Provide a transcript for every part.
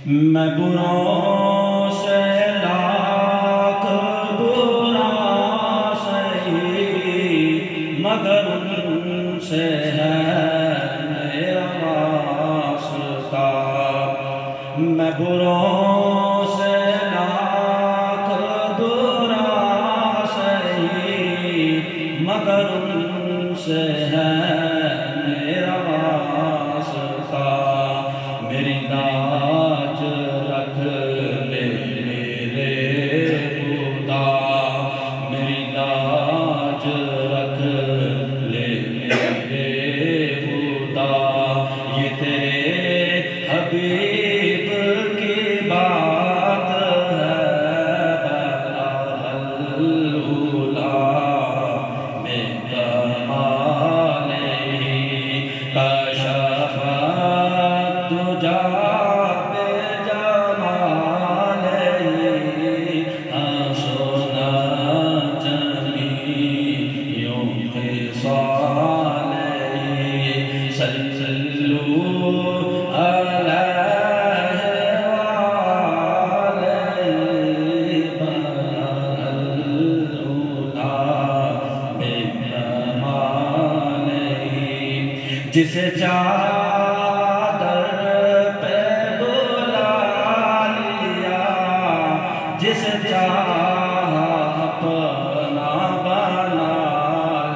میں بروں سے لاکھ برا سہی، مگر ان سے ہے میرا واسطہ۔ میں بروں سے لاکھ برا سہی، مگر ان سے ہے میرا واسطہ۔ میری لاج رکھ لے میرے خدا، میری لاج رکھ لے میرے خدا۔ یہ تیرے حبیب کی بات ہے، بلغ العلا میں کمالہ کشف الدجی جسے چادر پہ بلا لیا، جسے چاہا اپنا بنا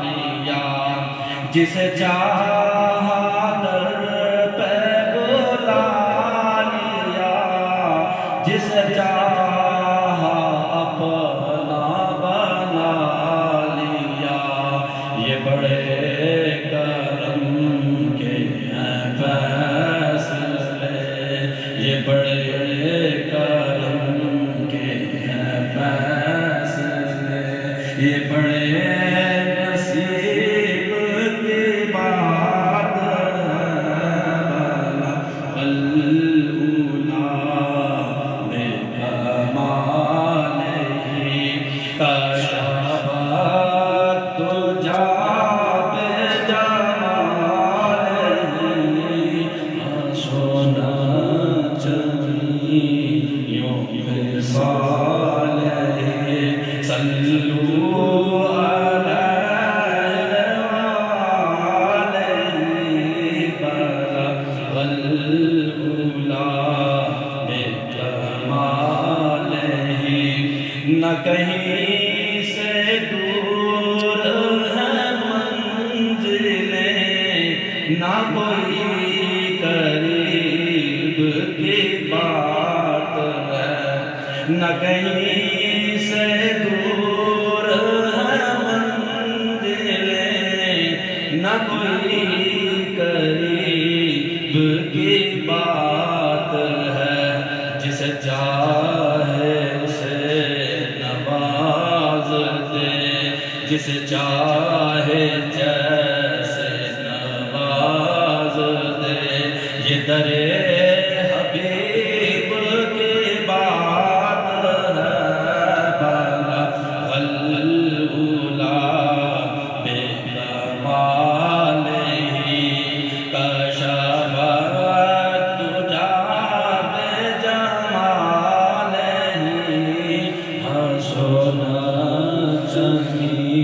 لیا، جسے چاہا در پہ بلا لیا، جسے چاہا اپنا بنا لیا۔ یہ بڑے یہ بڑے کرم کے ہیں فیصلے، یہ بڑے نصیب کی بات ہے، بلغ العلا میں کمالہ کشف الدجی نہ کہیں سے دور ہے منزلیں، نہ کوئی قریب کی بات ہے، نہ کہیں سے دور ہے منزلیں، نہ کوئی قریب کی بات ہے۔ جسے چاہے جسے چاہے جیسے نواز دے، یہ در حبیب کی بات ہے، بلغ العلا بے کمالہ کشف الدجی بجمالہ حسن چمی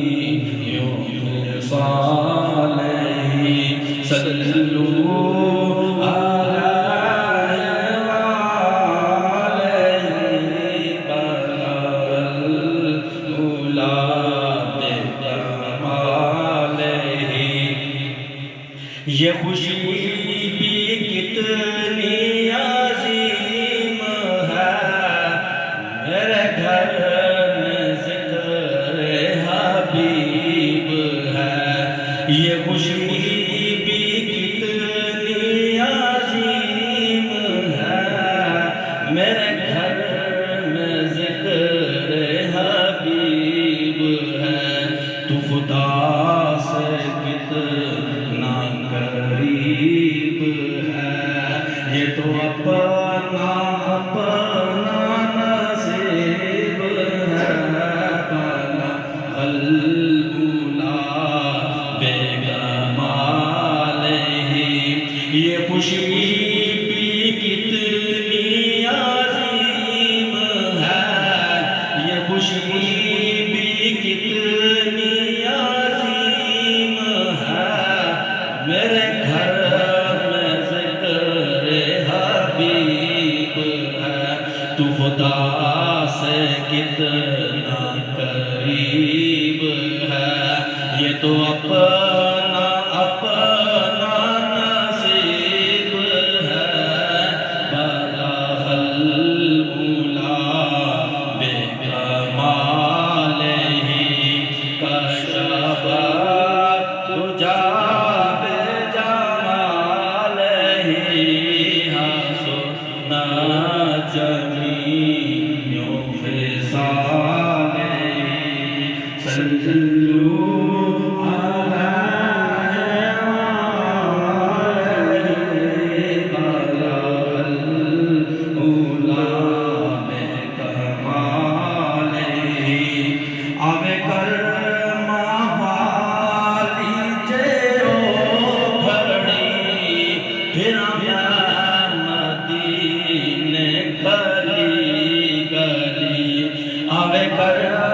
خوشی بھی کتنی عظیم ہے میرے گھر میں ذکر حبیب ہے تو خدا سے کتنا قریب ہے یہ تو اپنا اپنا نصیب ہے بلغ العلا بکمالہ کشف الدجی بجمالہ حسن جمیع خصالہ صلوا علیہ بلغ العلا بکمالہ اب کرم والی جیو گھڑی پھر میں مدینے گلی گلی اب کرم